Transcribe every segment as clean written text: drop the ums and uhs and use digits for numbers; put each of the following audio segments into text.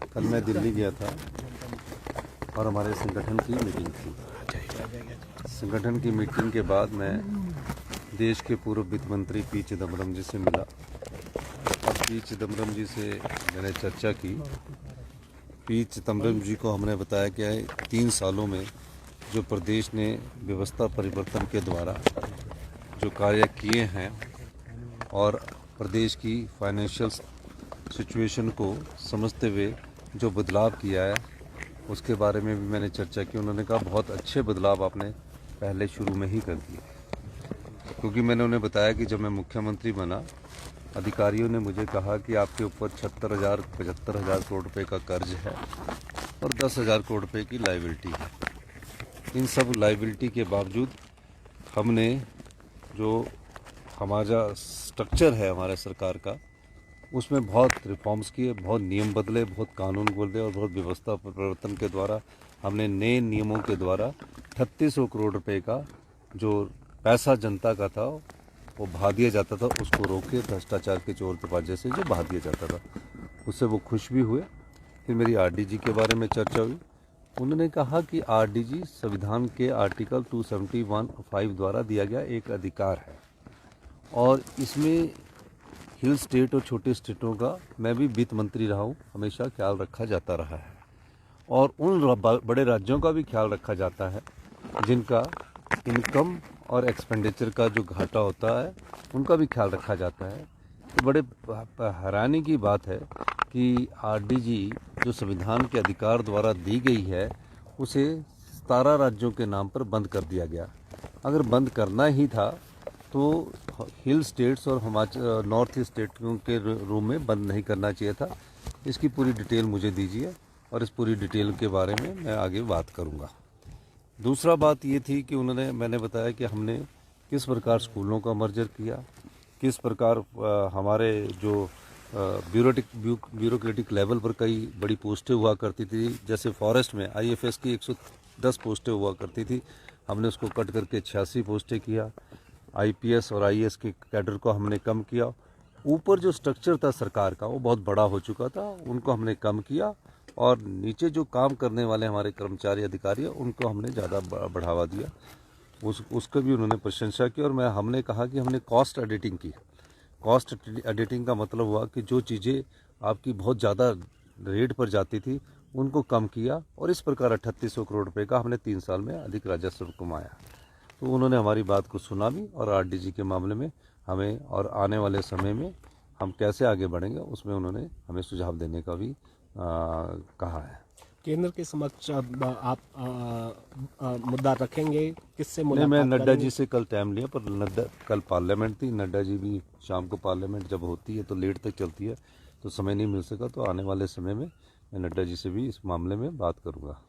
कल मैं दिल्ली गया था और हमारे संगठन की मीटिंग थी। संगठन की मीटिंग के बाद मैं देश के पूर्व वित्त मंत्री पी चिदम्बरम जी से मिला और पी चिदम्बरम जी से मैंने चर्चा की। पी चिदम्बरम जी को हमने बताया कि 3 सालों में जो प्रदेश ने व्यवस्था परिवर्तन के द्वारा जो कार्य किए हैं और प्रदेश की फाइनेंशियल सिचुएशन को समझते हुए जो बदलाव किया है उसके बारे में भी मैंने चर्चा की। उन्होंने कहा बहुत अच्छे बदलाव आपने पहले शुरू में ही कर दिए, क्योंकि मैंने उन्हें बताया कि जब मैं मुख्यमंत्री बना अधिकारियों ने मुझे कहा कि आपके ऊपर 76,000-75,000 करोड़ रुपए का कर्ज है और 10,000 करोड़ रुपए की लायबिलिटी है। इन सब लायबिलिटी के बावजूद हमने जो हमारा स्ट्रक्चर है हमारे सरकार का उसमें बहुत रिफॉर्म्स किए, बहुत नियम बदले, बहुत कानून बदले और बहुत व्यवस्था परिवर्तन के द्वारा हमने नए नियमों के द्वारा 3600 करोड़ रुपए का जो पैसा जनता का था वो बहा दिया जाता था, उसको रोके भ्रष्टाचार के चोर तपाजे से जो बहा दिया जाता था, उससे वो खुश भी हुए। फिर मेरी आरडीजी के बारे में चर्चा हुई। उन्होंने कहा कि आरडीजी संविधान के आर्टिकल 271(5) द्वारा दिया गया एक अधिकार है और इसमें हिल स्टेट और छोटे स्टेटों का मैं भी वित्त मंत्री रहा हूँ, हमेशा ख्याल रखा जाता रहा है और उन बड़े राज्यों का भी ख्याल रखा जाता है जिनका इनकम और एक्सपेंडिचर का जो घाटा होता है उनका भी ख्याल रखा जाता है। तो बड़े हैरानी की बात है कि आरडीजी जो संविधान के अधिकार द्वारा दी गई है उसे 17 राज्यों के नाम पर बंद कर दिया गया। अगर बंद करना ही था तो हिल स्टेट्स और हिमाचल नॉर्थ ईस्ट स्टेटों के रूम में बंद नहीं करना चाहिए था। इसकी पूरी डिटेल मुझे दीजिए और इस पूरी डिटेल के बारे में मैं आगे बात करूंगा। दूसरा बात ये थी कि मैंने बताया कि हमने किस प्रकार स्कूलों का मर्जर किया, किस प्रकार हमारे जो ब्यूरोक्रेटिक लेवल पर कई बड़ी पोस्टें हुआ करती थी, जैसे फॉरेस्ट में आईएफएस की 110 पोस्टें हुआ करती थी, हमने उसको कट करके 86 पोस्टें किया। आईपीएस और आईएएस के कैडर को हमने कम किया। ऊपर जो स्ट्रक्चर था सरकार का वो बहुत बड़ा हो चुका था, उनको हमने कम किया और नीचे जो काम करने वाले हमारे कर्मचारी अधिकारी हैं उनको हमने ज़्यादा बढ़ावा दिया। उसका भी उन्होंने प्रशंसा की और हमने कहा कि हमने कॉस्ट एडिटिंग की। कॉस्ट एडिटिंग का मतलब हुआ कि जो चीज़ें आपकी बहुत ज़्यादा रेट पर जाती थी उनको कम किया और इस प्रकार 3800 करोड़ रुपए का हमने 3 साल में अधिक राजस्व कमाया। तो उन्होंने हमारी बात को सुना भी और आरडीजी के मामले में हमें और आने वाले समय में हम कैसे आगे बढ़ेंगे उसमें उन्होंने हमें सुझाव देने का भी कहा है। केंद्र के समक्ष आप मुद्दा रखेंगे, किससे मुलाकात मैं नड्डा करेंगे? जी से कल टाइम लिया, पर कल पार्लियामेंट थी। नड्डा जी भी शाम को पार्लियामेंट जब होती है तो लेट तक चलती है तो समय नहीं मिल सका, तो आने वाले समय में मैं नड्डा जी से भी इस मामले में बात करूँगा।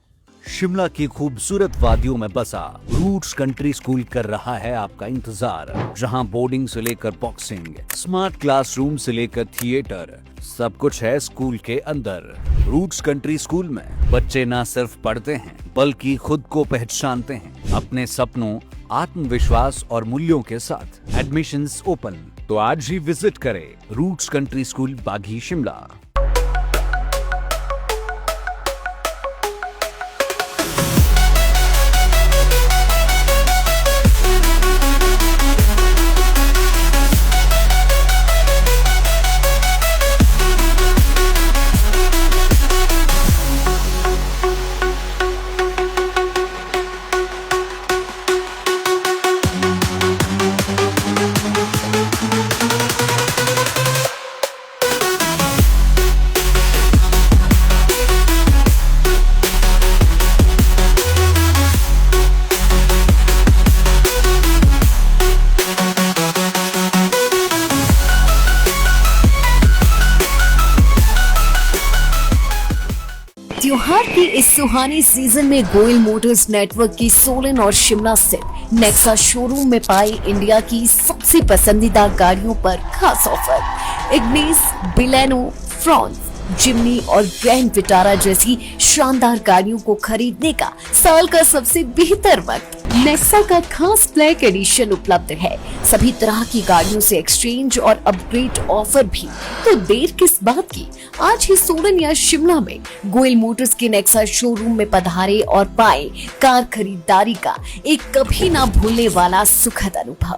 शिमला की खूबसूरत वादियों में बसा रूट्स कंट्री स्कूल कर रहा है आपका इंतजार, जहां बोर्डिंग से लेकर बॉक्सिंग, स्मार्ट क्लासरूम से लेकर थिएटर, सब कुछ है स्कूल के अंदर। रूट्स कंट्री स्कूल में बच्चे न सिर्फ पढ़ते हैं बल्कि खुद को पहचानते हैं अपने सपनों, आत्मविश्वास और मूल्यों के साथ। एडमिशंस ओपन, तो आज ही विजिट करें रूट्स कंट्री स्कूल, बागी, शिमला। त्योहार की इस सुहानी सीजन में गोयल मोटर्स नेटवर्क की सोलन और शिमला स्थित नेक्सा शोरूम में पाई इंडिया की सबसे पसंदीदा गाड़ियों पर खास ऑफर। इग्निस, बिलेनो, फ्रॉन्स, जिमनी और ग्रैंड विटारा जैसी शानदार गाड़ियों को खरीदने का साल का सबसे बेहतर वक्त नेक्सा का खास ब्लैक एडिशन उपलब्ध है। सभी तरह की गाड़ियों से एक्सचेंज और अपग्रेड ऑफर भी। तो देर किस बात की, आज ही सोलन या शिमला में गोयल मोटर्स के नेक्सा शोरूम में पधारे और पाए कार खरीदारी का एक कभी ना भूलने वाला सुखद अनुभव।